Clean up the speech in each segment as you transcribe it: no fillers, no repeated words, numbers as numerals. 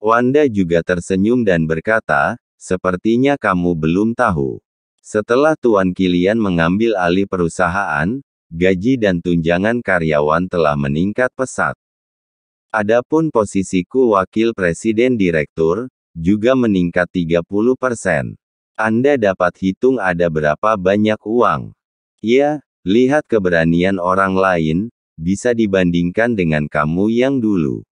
Wanda juga tersenyum dan berkata, sepertinya kamu belum tahu. Setelah Tuan Kilian mengambil alih perusahaan, gaji dan tunjangan karyawan telah meningkat pesat. Adapun posisiku wakil presiden direktur, juga meningkat 30%. Anda dapat hitung ada berapa banyak uang. Ya, lihat keberanian orang lain, bisa dibandingkan dengan kamu yang dulu.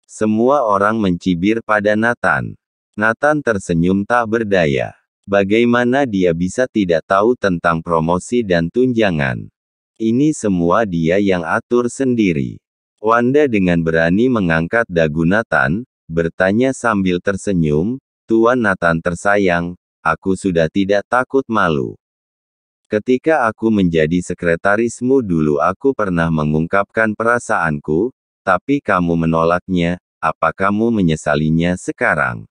Semua orang mencibir pada Nathan. Nathan tersenyum tak berdaya. Bagaimana dia bisa tidak tahu tentang promosi dan tunjangan? Ini semua dia yang atur sendiri. Wanda dengan berani mengangkat dagu Nathan, bertanya sambil tersenyum, Tuan Nathan tersayang, aku sudah tidak takut malu. Ketika aku menjadi sekretarismu dulu aku pernah mengungkapkan perasaanku, tapi kamu menolaknya, apa kamu menyesalinya sekarang?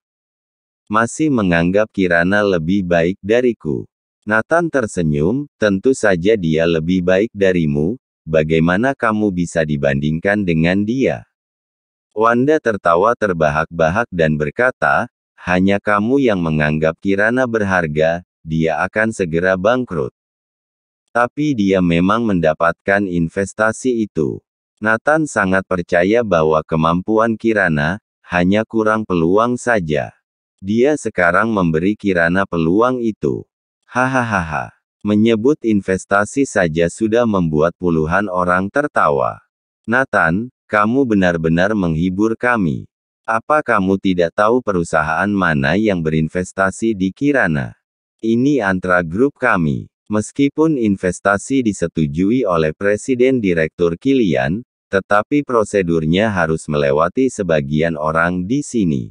Masih menganggap Kirana lebih baik dariku? Nathan tersenyum, tentu saja dia lebih baik darimu, bagaimana kamu bisa dibandingkan dengan dia? Wanda tertawa terbahak-bahak dan berkata, hanya kamu yang menganggap Kirana berharga, dia akan segera bangkrut. Tapi dia memang mendapatkan investasi itu. Nathan sangat percaya bahwa kemampuan Kirana, hanya kurang peluang saja. Dia sekarang memberi Kirana peluang itu. Hahaha. Menyebut investasi saja sudah membuat puluhan orang tertawa. Nathan, kamu benar-benar menghibur kami. Apa kamu tidak tahu perusahaan mana yang berinvestasi di Kirana? Ini Antra Group kami. Meskipun investasi disetujui oleh Presiden Direktur Kilian, tetapi prosedurnya harus melewati sebagian orang di sini.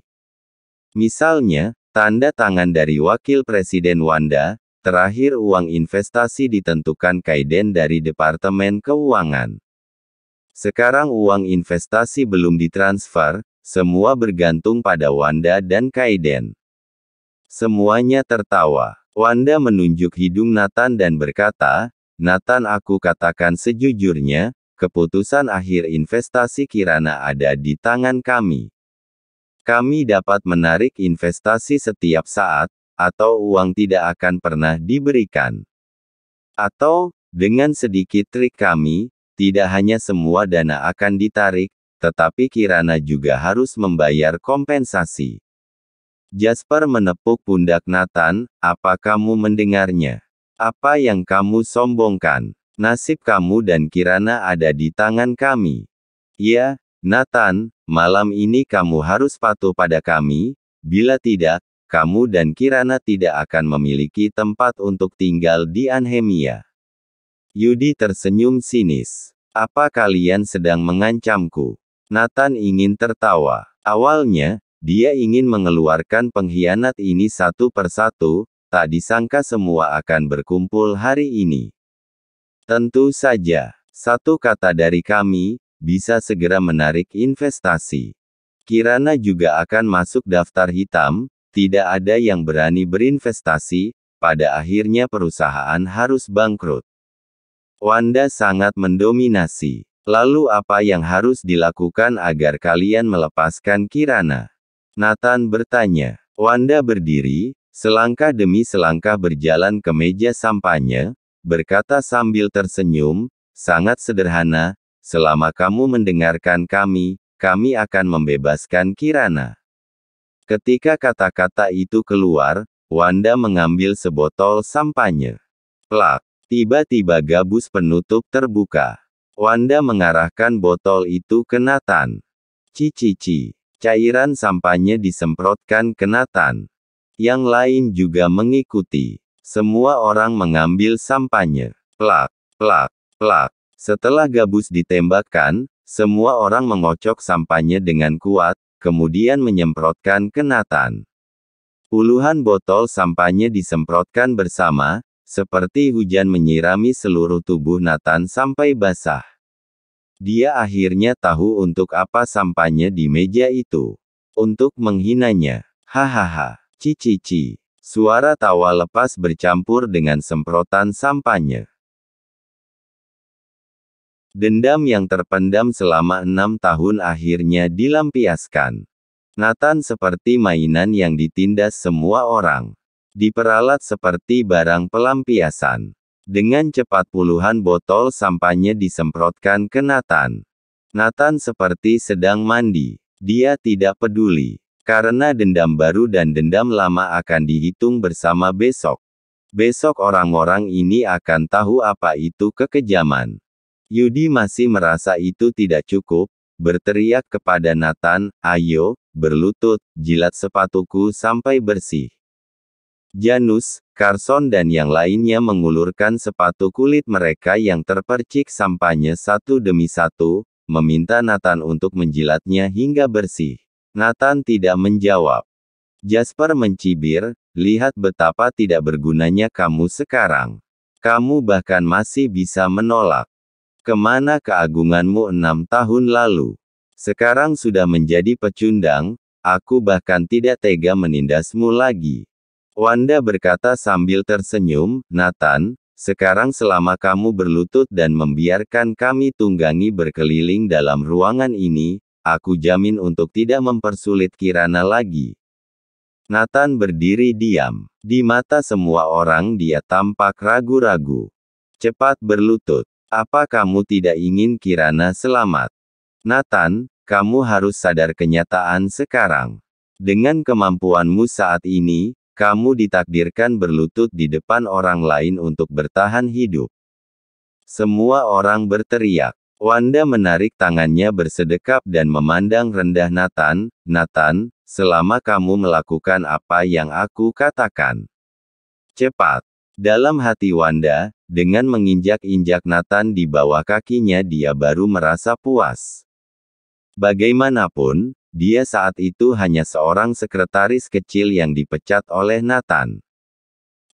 Misalnya, tanda tangan dari Wakil Presiden Wanda. Terakhir uang investasi ditentukan Kaiden dari Departemen Keuangan. Sekarang uang investasi belum ditransfer, semua bergantung pada Wanda dan Kaiden. Semuanya tertawa. Wanda menunjuk hidung Nathan dan berkata, Nathan aku katakan sejujurnya, keputusan akhir investasi Kirana ada di tangan kami. Kami dapat menarik investasi setiap saat, atau uang tidak akan pernah diberikan. Atau, dengan sedikit trik kami, tidak hanya semua dana akan ditarik, tetapi Kirana juga harus membayar kompensasi. Jasper menepuk pundak Nathan, apa kamu mendengarnya? Apa yang kamu sombongkan? Nasib kamu dan Kirana ada di tangan kami. Ya, Nathan, malam ini kamu harus patuh pada kami, bila tidak, kamu dan Kirana tidak akan memiliki tempat untuk tinggal di Anhemia. Yudi tersenyum sinis. Apa kalian sedang mengancamku? Nathan ingin tertawa. Awalnya, dia ingin mengeluarkan pengkhianat ini satu persatu, tak disangka semua akan berkumpul hari ini. Tentu saja, satu kata dari kami, bisa segera menarik investasi. Kirana juga akan masuk daftar hitam. Tidak ada yang berani berinvestasi, pada akhirnya perusahaan harus bangkrut. Wanda sangat mendominasi. Lalu apa yang harus dilakukan agar kalian melepaskan Kirana? Nathan bertanya. Wanda berdiri, selangkah demi selangkah berjalan ke meja sampahnya, berkata sambil tersenyum, sangat sederhana, selama kamu mendengarkan kami akan membebaskan Kirana. Ketika kata-kata itu keluar, Wanda mengambil sebotol sampahnya. Plak. Tiba-tiba gabus penutup terbuka. Wanda mengarahkan botol itu ke Nathan. Cici. Cairan sampahnya disemprotkan ke Nathan. Yang lain juga mengikuti. Semua orang mengambil sampahnya. Plak. Plak. Plak. Setelah gabus ditembakkan, semua orang mengocok sampahnya dengan kuat, kemudian menyemprotkan ke Nathan. Puluhan botol sampahnya disemprotkan bersama, seperti hujan menyirami seluruh tubuh Nathan sampai basah. Dia akhirnya tahu untuk apa sampahnya di meja itu. Untuk menghinanya. Hahaha. Cici. Suara tawa lepas bercampur dengan semprotan sampahnya. Dendam yang terpendam selama 6 tahun akhirnya dilampiaskan. Nathan seperti mainan yang ditindas semua orang. Diperalat seperti barang pelampiasan. Dengan cepat puluhan botol sampahnya disemprotkan ke Nathan. Nathan seperti sedang mandi. Dia tidak peduli. Karena dendam baru dan dendam lama akan dihitung bersama besok. Besok orang-orang ini akan tahu apa itu kekejaman. Yudi masih merasa itu tidak cukup, berteriak kepada Nathan, "Ayo, berlutut, jilat sepatuku sampai bersih." Janus, Carson dan yang lainnya mengulurkan sepatu kulit mereka yang terpercik sampahnya satu demi satu, meminta Nathan untuk menjilatnya hingga bersih. Nathan tidak menjawab. Jasper mencibir, "Lihat betapa tidak bergunanya kamu sekarang. Kamu bahkan masih bisa menolak. Kemana keagunganmu 6 tahun lalu? Sekarang sudah menjadi pecundang, aku bahkan tidak tega menindasmu lagi." Wanda berkata sambil tersenyum, "Nathan, sekarang selama kamu berlutut dan membiarkan kami tunggangi berkeliling dalam ruangan ini, aku jamin untuk tidak mempersulit Kirana lagi." Nathan berdiri diam. Di mata semua orang dia tampak ragu-ragu. "Cepat berlutut. Apa kamu tidak ingin Kirana selamat? Nathan, kamu harus sadar kenyataan sekarang. Dengan kemampuanmu saat ini, kamu ditakdirkan berlutut di depan orang lain untuk bertahan hidup." Semua orang berteriak. Wanda menarik tangannya bersedekap dan memandang rendah Nathan, "Nathan, selama kamu melakukan apa yang aku katakan. Cepat." Dalam hati Wanda, dengan menginjak-injak Nathan di bawah kakinya dia baru merasa puas. Bagaimanapun, dia saat itu hanya seorang sekretaris kecil yang dipecat oleh Nathan.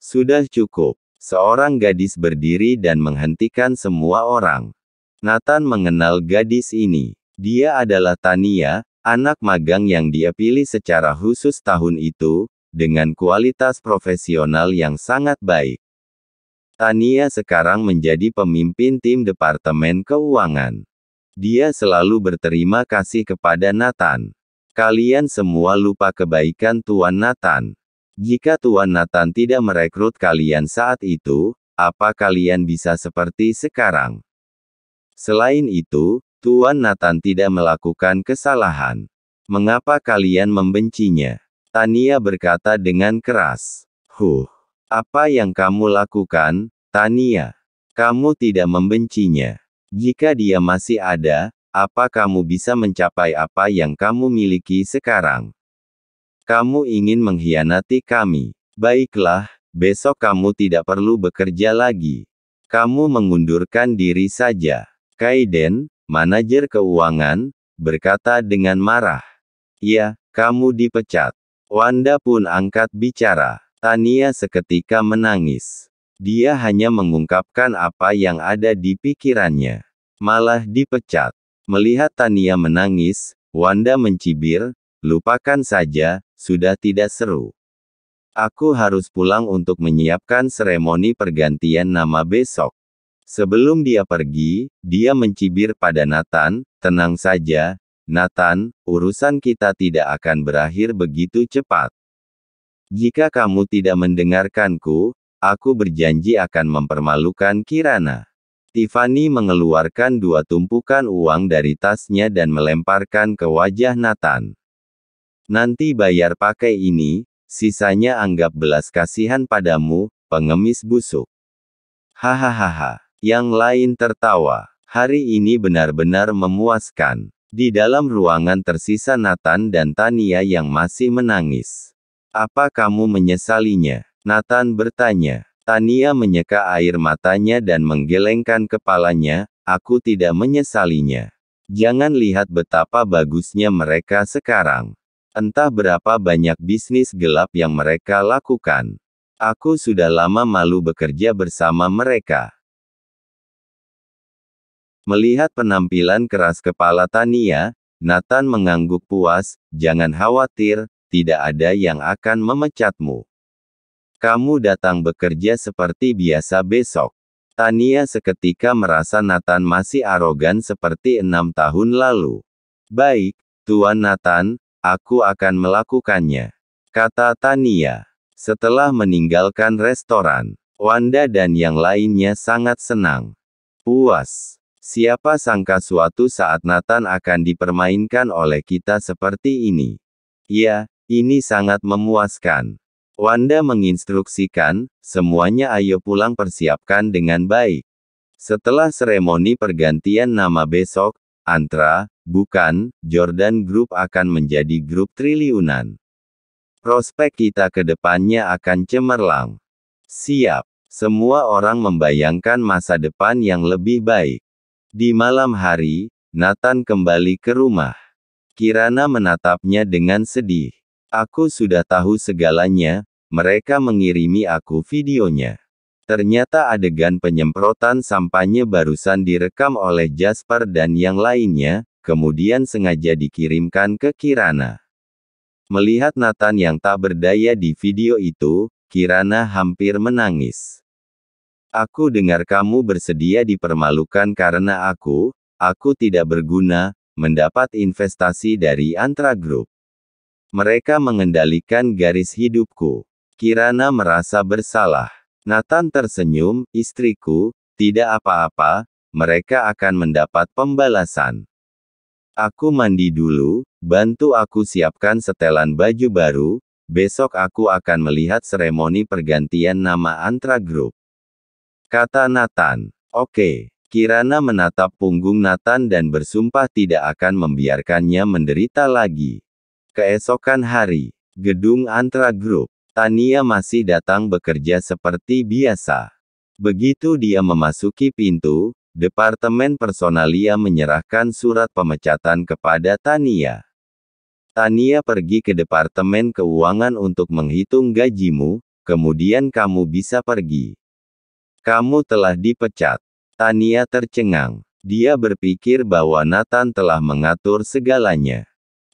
Sudah cukup. Seorang gadis berdiri dan menghentikan semua orang. Nathan mengenal gadis ini. Dia adalah Tania, anak magang yang dia pilih secara khusus tahun itu, dengan kualitas profesional yang sangat baik. Tania sekarang menjadi pemimpin tim Departemen Keuangan. Dia selalu berterima kasih kepada Nathan. "Kalian semua lupa kebaikan Tuan Nathan. Jika Tuan Nathan tidak merekrut kalian saat itu, apa kalian bisa seperti sekarang? Selain itu, Tuan Nathan tidak melakukan kesalahan. Mengapa kalian membencinya?" Tania berkata dengan keras. Apa yang kamu lakukan, Tania? Kamu tidak membencinya. Jika dia masih ada, apa kamu bisa mencapai apa yang kamu miliki sekarang? Kamu ingin mengkhianati kami. Baiklah, besok kamu tidak perlu bekerja lagi. Kamu mengundurkan diri saja. Kaiden, manajer keuangan, berkata dengan marah. "Ya, kamu dipecat." Wanda pun angkat bicara. Tania seketika menangis. Dia hanya mengungkapkan apa yang ada di pikirannya. Malah dipecat. Melihat Tania menangis, Wanda mencibir, "Lupakan saja, sudah tidak seru. Aku harus pulang untuk menyiapkan seremoni pergantian nama besok." Sebelum dia pergi, dia mencibir pada Nathan, "Tenang saja, Nathan, urusan kita tidak akan berakhir begitu cepat. Jika kamu tidak mendengarkanku, aku berjanji akan mempermalukan Kirana." Tiffany mengeluarkan 2 tumpukan uang dari tasnya dan melemparkan ke wajah Nathan. "Nanti bayar pakai ini, sisanya anggap belas kasihan padamu, pengemis busuk." Hahaha. Yang lain tertawa. Hari ini benar-benar memuaskan. Di dalam ruangan tersisa Nathan dan Tania yang masih menangis. "Apa kamu menyesalinya?" Nathan bertanya. Tania menyeka air matanya dan menggelengkan kepalanya, "Aku tidak menyesalinya. Jangan lihat betapa bagusnya mereka sekarang. Entah berapa banyak bisnis gelap yang mereka lakukan. Aku sudah lama malu bekerja bersama mereka." Melihat penampilan keras kepala Tania, Nathan mengangguk puas, "Jangan khawatir, tidak ada yang akan memecatmu. Kamu datang bekerja seperti biasa besok." Tania seketika merasa Nathan masih arogan seperti 6 tahun lalu. "Baik, Tuan Nathan, aku akan melakukannya, kata Tania. Setelah meninggalkan restoran, Wanda dan yang lainnya sangat senang. Puas. Siapa sangka suatu saat Nathan akan dipermainkan oleh kita seperti ini. Ya, ini sangat memuaskan. Wanda menginstruksikan, semuanya ayo pulang persiapkan dengan baik. Setelah seremoni pergantian nama besok, Jordan Group akan menjadi grup triliunan. Prospek kita ke depannya akan cemerlang. Siap. Semua orang membayangkan masa depan yang lebih baik. Di malam hari, Nathan kembali ke rumah. Kirana menatapnya dengan sedih. Aku sudah tahu segalanya, mereka mengirimi aku videonya. Ternyata adegan penyemprotan sampahnya barusan direkam oleh Jasper dan yang lainnya, kemudian sengaja dikirimkan ke Kirana. Melihat Nathan yang tak berdaya di video itu, Kirana hampir menangis. Aku dengar kamu bersedia dipermalukan karena aku tidak berguna, mendapat investasi dari Antra Group. Mereka mengendalikan garis hidupku. Kirana merasa bersalah. Nathan tersenyum, istriku, tidak apa-apa, mereka akan mendapat pembalasan. Aku mandi dulu, bantu aku siapkan setelan baju baru, besok aku akan melihat seremoni pergantian nama Antra Group. Kata Nathan. Oke. Kirana menatap punggung Nathan dan bersumpah tidak akan membiarkannya menderita lagi. Keesokan hari, gedung Antra Group. Tania masih datang bekerja seperti biasa. Begitu dia memasuki pintu, Departemen Personalia menyerahkan surat pemecatan kepada Tania. Tania pergi ke Departemen Keuangan untuk menghitung gajimu, kemudian kamu bisa pergi. Kamu telah dipecat. Tania tercengang. Dia berpikir bahwa Nathan telah mengatur segalanya.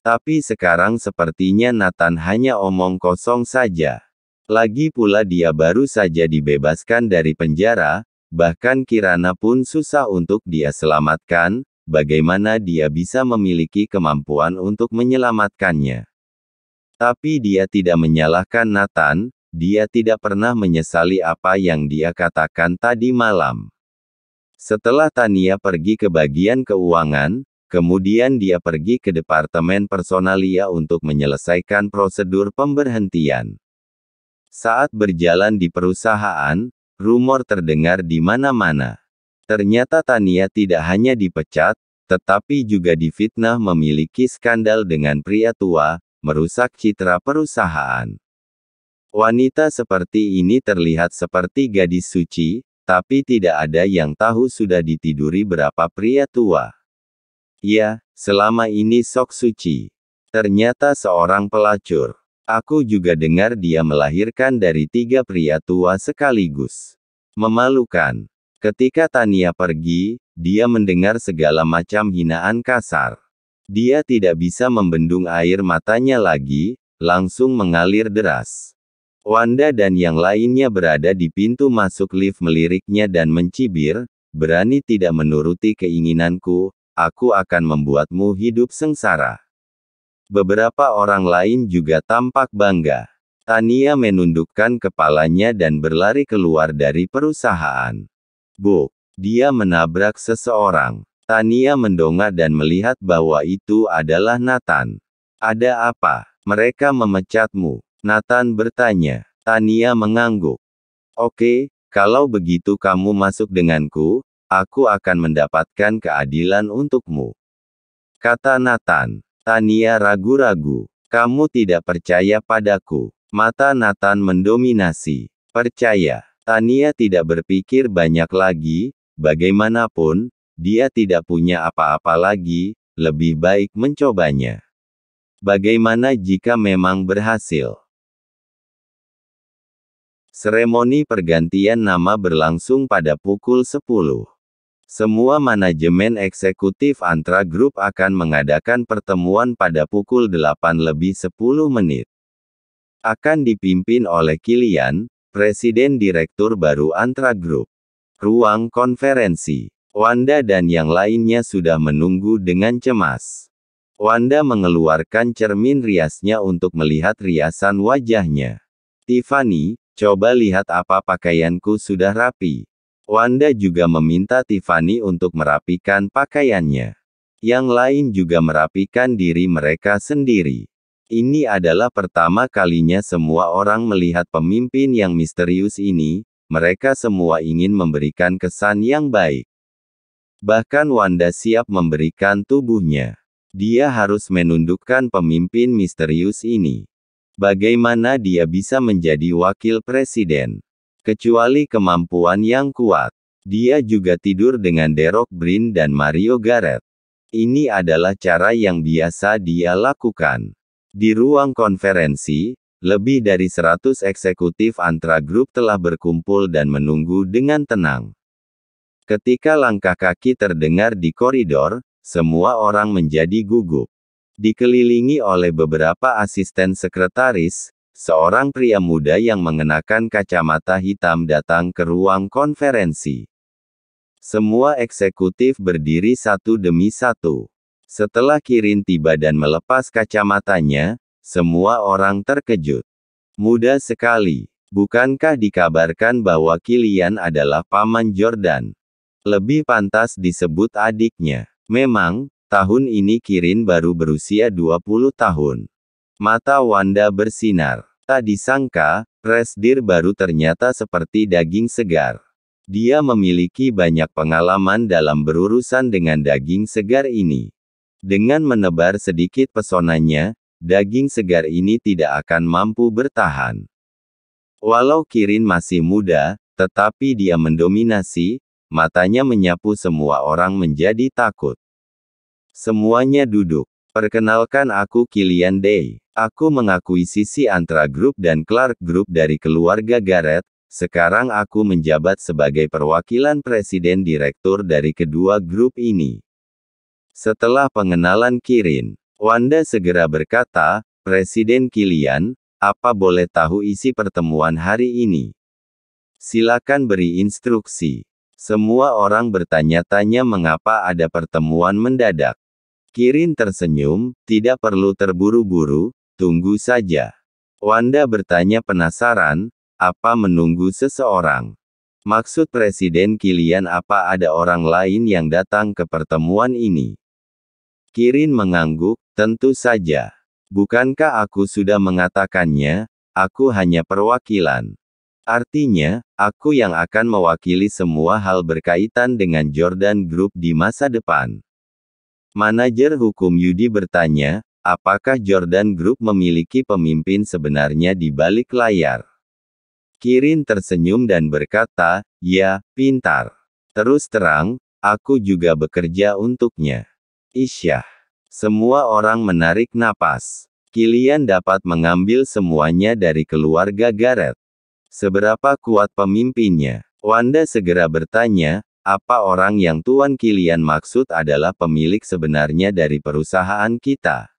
Tapi sekarang sepertinya Nathan hanya omong kosong saja. Lagi pula dia baru saja dibebaskan dari penjara, bahkan Kirana pun susah untuk dia selamatkan, bagaimana dia bisa memiliki kemampuan untuk menyelamatkannya. Tapi dia tidak menyalahkan Nathan, dia tidak pernah menyesali apa yang dia katakan tadi malam. Setelah Tania pergi ke bagian keuangan, kemudian dia pergi ke Departemen Personalia untuk menyelesaikan prosedur pemberhentian. Saat berjalan di perusahaan, rumor terdengar di mana-mana. Ternyata Tania tidak hanya dipecat, tetapi juga difitnah memiliki skandal dengan pria tua, merusak citra perusahaan. Wanita seperti ini terlihat seperti gadis suci, tapi tidak ada yang tahu sudah ditiduri berapa pria tua. Ya, selama ini sok suci. Ternyata seorang pelacur. Aku juga dengar dia melahirkan dari 3 pria tua sekaligus. Memalukan. Ketika Tania pergi, dia mendengar segala macam hinaan kasar. Dia tidak bisa membendung air matanya lagi, langsung mengalir deras. Wanda dan yang lainnya berada di pintu masuk lift meliriknya dan mencibir, berani tidak menuruti keinginanku, aku akan membuatmu hidup sengsara. Beberapa orang lain juga tampak bangga. Tania menundukkan kepalanya dan berlari keluar dari perusahaan. Buk, dia menabrak seseorang. Tania mendongak dan melihat bahwa itu adalah Nathan. Ada apa? Mereka memecatmu? Nathan bertanya. Tania mengangguk. Oke, kalau begitu kamu masuk denganku, aku akan mendapatkan keadilan untukmu. Kata Nathan. Tania ragu-ragu. Kamu tidak percaya padaku. Mata Nathan mendominasi. Percaya. Tania tidak berpikir banyak lagi, bagaimanapun, dia tidak punya apa-apa lagi, lebih baik mencobanya. Bagaimana jika memang berhasil? Seremoni pergantian nama berlangsung pada pukul 10. Semua manajemen eksekutif Antra Group akan mengadakan pertemuan pada pukul 8:10. Akan dipimpin oleh Kilian, Presiden Direktur baru Antra Group. Ruang konferensi. Wanda dan yang lainnya sudah menunggu dengan cemas. Wanda mengeluarkan cermin riasnya untuk melihat riasan wajahnya. Tiffany, coba lihat apa pakaianku sudah rapi. Wanda juga meminta Tiffany untuk merapikan pakaiannya. Yang lain juga merapikan diri mereka sendiri. Ini adalah pertama kalinya semua orang melihat pemimpin yang misterius ini. Mereka semua ingin memberikan kesan yang baik. Bahkan Wanda siap memberikan tubuhnya. Dia harus menundukkan pemimpin misterius ini. Bagaimana dia bisa menjadi wakil presiden? Kecuali kemampuan yang kuat. Dia juga tidur dengan Derek Brin dan Mario Garrett. Ini adalah cara yang biasa dia lakukan. Di ruang konferensi, lebih dari 100 eksekutif antra grup telah berkumpul dan menunggu dengan tenang. Ketika langkah kaki terdengar di koridor, semua orang menjadi gugup. Dikelilingi oleh beberapa asisten sekretaris, seorang pria muda yang mengenakan kacamata hitam datang ke ruang konferensi. Semua eksekutif berdiri satu demi satu. Setelah Kirin tiba dan melepas kacamatanya, semua orang terkejut. Muda sekali. Bukankah dikabarkan bahwa Killian adalah paman Jordan? Lebih pantas disebut adiknya. Memang, tahun ini Kirin baru berusia 20 tahun. Mata Wanda bersinar. Tak disangka, Presdir baru ternyata seperti daging segar. Dia memiliki banyak pengalaman dalam berurusan dengan daging segar ini. Dengan menebar sedikit pesonanya, daging segar ini tidak akan mampu bertahan. Walau Kirin masih muda, tetapi dia mendominasi. Matanya menyapu semua orang menjadi takut. Semuanya duduk. Perkenalkan aku Killian Day. Aku mengakuisisi Antra Group dan Clark Group dari keluarga Garrett. Sekarang aku menjabat sebagai perwakilan presiden direktur dari kedua grup ini. Setelah pengenalan Kirin, Wanda segera berkata, Presiden Killian, apa boleh tahu isi pertemuan hari ini? Silakan beri instruksi. Semua orang bertanya-tanya mengapa ada pertemuan mendadak. Kirin tersenyum, tidak perlu terburu-buru, tunggu saja. Wanda bertanya penasaran, apa menunggu seseorang? Maksud Presiden Killian apa ada orang lain yang datang ke pertemuan ini? Kirin mengangguk, tentu saja. Bukankah aku sudah mengatakannya, aku hanya perwakilan. Artinya, aku yang akan mewakili semua hal berkaitan dengan Jordan Group di masa depan. Manajer hukum Yudi bertanya, apakah Jordan Group memiliki pemimpin sebenarnya di balik layar? Kirin tersenyum dan berkata, ya, pintar. Terus terang, aku juga bekerja untuknya. Isyah. Semua orang menarik napas. Killian dapat mengambil semuanya dari keluarga Garrett. Seberapa kuat pemimpinnya? Wanda segera bertanya, apa orang yang Tuan Killian maksud adalah pemilik sebenarnya dari perusahaan kita?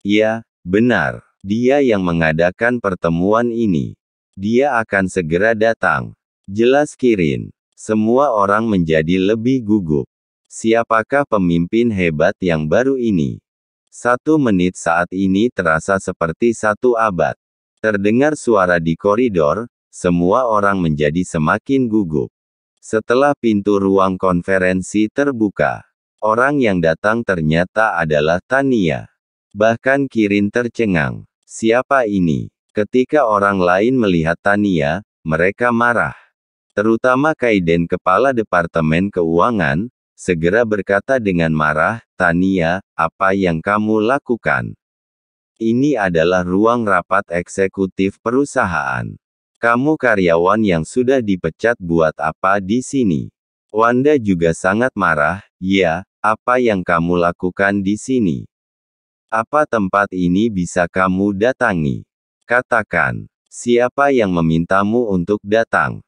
Ya, benar. Dia yang mengadakan pertemuan ini. Dia akan segera datang. Jelas Kirin. Semua orang menjadi lebih gugup. Siapakah pemimpin hebat yang baru ini? 1 menit saat ini terasa seperti 1 abad. Terdengar suara di koridor, semua orang menjadi semakin gugup. Setelah pintu ruang konferensi terbuka, orang yang datang ternyata adalah Tania. Bahkan Kirin tercengang. Siapa ini? Ketika orang lain melihat Tania, mereka marah. Terutama Kaiden kepala Departemen Keuangan, segera berkata dengan marah, Tania, apa yang kamu lakukan? Ini adalah ruang rapat eksekutif perusahaan. Kamu karyawan yang sudah dipecat buat apa di sini? Wanda juga sangat marah, ya, apa yang kamu lakukan di sini? Apa tempat ini bisa kamu datangi? Katakan, siapa yang memintamu untuk datang?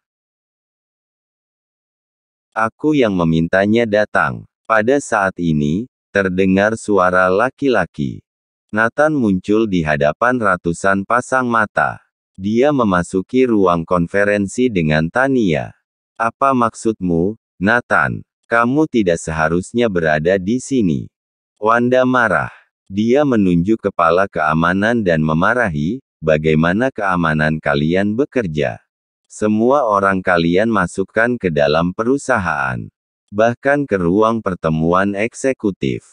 Aku yang memintanya datang. Pada saat ini, terdengar suara laki-laki. Nathan muncul di hadapan ratusan pasang mata. Dia memasuki ruang konferensi dengan Tania. Apa maksudmu, Nathan? Kamu tidak seharusnya berada di sini. Wanda marah. Dia menunjuk kepala keamanan dan memarahi, bagaimana keamanan kalian bekerja? Semua orang kalian masukkan ke dalam perusahaan. Bahkan ke ruang pertemuan eksekutif.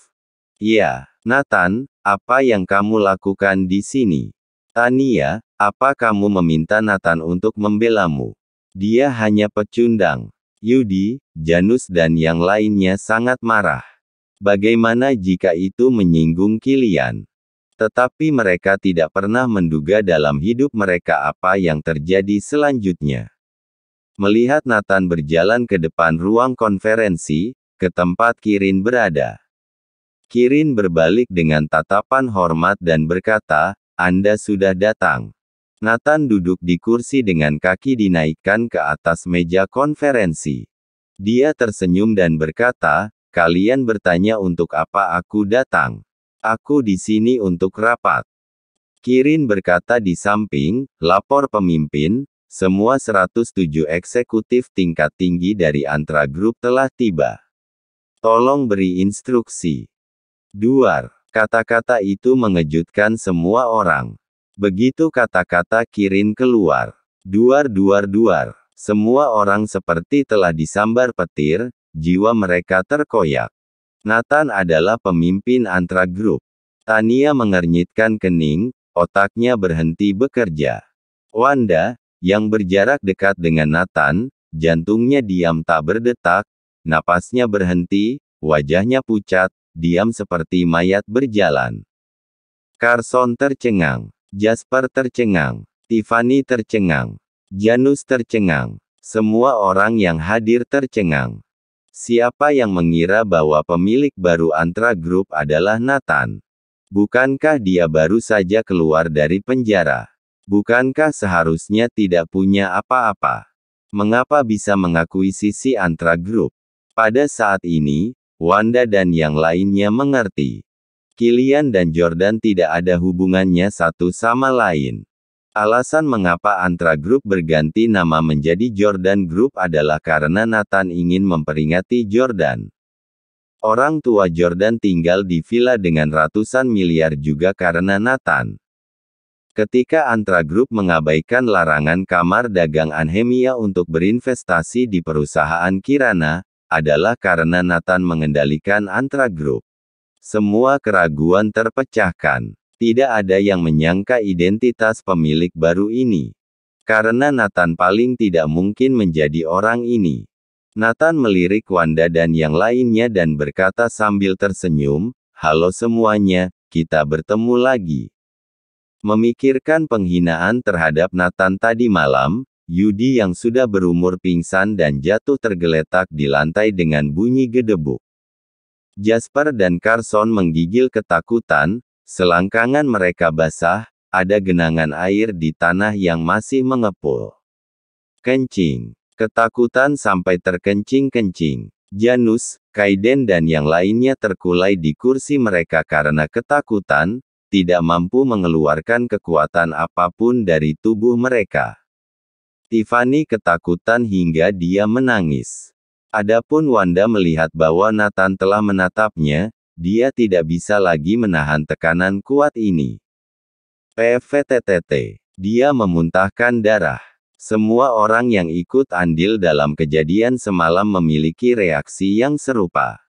Ya, Nathan, apa yang kamu lakukan di sini? Tania, apa kamu meminta Nathan untuk membelamu? Dia hanya pecundang. Yudi, Janus dan yang lainnya sangat marah. Bagaimana jika itu menyinggung Kilian? Tetapi mereka tidak pernah menduga dalam hidup mereka apa yang terjadi selanjutnya. Melihat Nathan berjalan ke depan ruang konferensi, ke tempat Kirin berada. Kirin berbalik dengan tatapan hormat dan berkata, Anda sudah datang. Nathan duduk di kursi dengan kaki dinaikkan ke atas meja konferensi. Dia tersenyum dan berkata, kalian bertanya untuk apa aku datang. Aku di sini untuk rapat. Kirin berkata di samping, lapor pemimpin, semua 107 eksekutif tingkat tinggi dari Antra Group telah tiba. Tolong beri instruksi. Duar. Kata-kata itu mengejutkan semua orang. Begitu kata-kata Kirin keluar. Duar duar duar. Semua orang seperti telah disambar petir, jiwa mereka terkoyak. Nathan adalah pemimpin Antra Group. Tania mengernyitkan kening, otaknya berhenti bekerja. Wanda, yang berjarak dekat dengan Nathan, jantungnya diam tak berdetak, napasnya berhenti, wajahnya pucat, diam seperti mayat berjalan. Carson tercengang. Jasper tercengang. Tiffany tercengang. Janus tercengang. Semua orang yang hadir tercengang. Siapa yang mengira bahwa pemilik baru Antra Group adalah Nathan? Bukankah dia baru saja keluar dari penjara? Bukankah seharusnya tidak punya apa-apa? Mengapa bisa mengakuisisi Antra Group? Pada saat ini, Wanda dan yang lainnya mengerti. Kilian dan Jordan tidak ada hubungannya satu sama lain. Alasan mengapa Antra Group berganti nama menjadi Jordan Group adalah karena Nathan ingin memperingati Jordan. Orang tua Jordan tinggal di villa dengan ratusan miliar juga karena Nathan. Ketika Antra Group mengabaikan larangan Kamar Dagang Anhemia untuk berinvestasi di perusahaan Kirana, adalah karena Nathan mengendalikan Antra Group. Semua keraguan terpecahkan. Tidak ada yang menyangka identitas pemilik baru ini. Karena Nathan paling tidak mungkin menjadi orang ini. Nathan melirik Wanda dan yang lainnya dan berkata sambil tersenyum, halo semuanya, kita bertemu lagi. Memikirkan penghinaan terhadap Nathan tadi malam, Yudi yang sudah berumur pingsan dan jatuh tergeletak di lantai dengan bunyi gedebuk. Jasper dan Carson menggigil ketakutan. Selangkangan mereka basah, ada genangan air di tanah yang masih mengepul. Kencing. Ketakutan sampai terkencing-kencing. Janus, Kaiden dan yang lainnya terkulai di kursi mereka karena ketakutan, tidak mampu mengeluarkan kekuatan apapun dari tubuh mereka. Tiffany ketakutan hingga dia menangis. Adapun Wanda melihat bahwa Nathan telah menatapnya, dia tidak bisa lagi menahan tekanan kuat ini. PVTTT. Dia memuntahkan darah. Semua orang yang ikut andil dalam kejadian semalam memiliki reaksi yang serupa.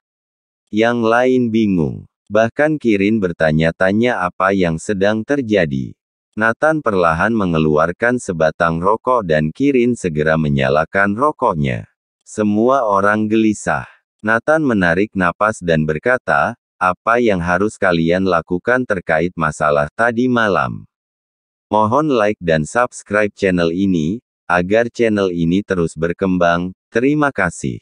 Yang lain bingung. Bahkan Kirin bertanya-tanya apa yang sedang terjadi. Nathan perlahan mengeluarkan sebatang rokok dan Kirin segera menyalakan rokoknya. Semua orang gelisah. Nathan menarik napas dan berkata, apa yang harus kalian lakukan terkait masalah tadi malam? Mohon like dan subscribe channel ini, agar channel ini terus berkembang. Terima kasih.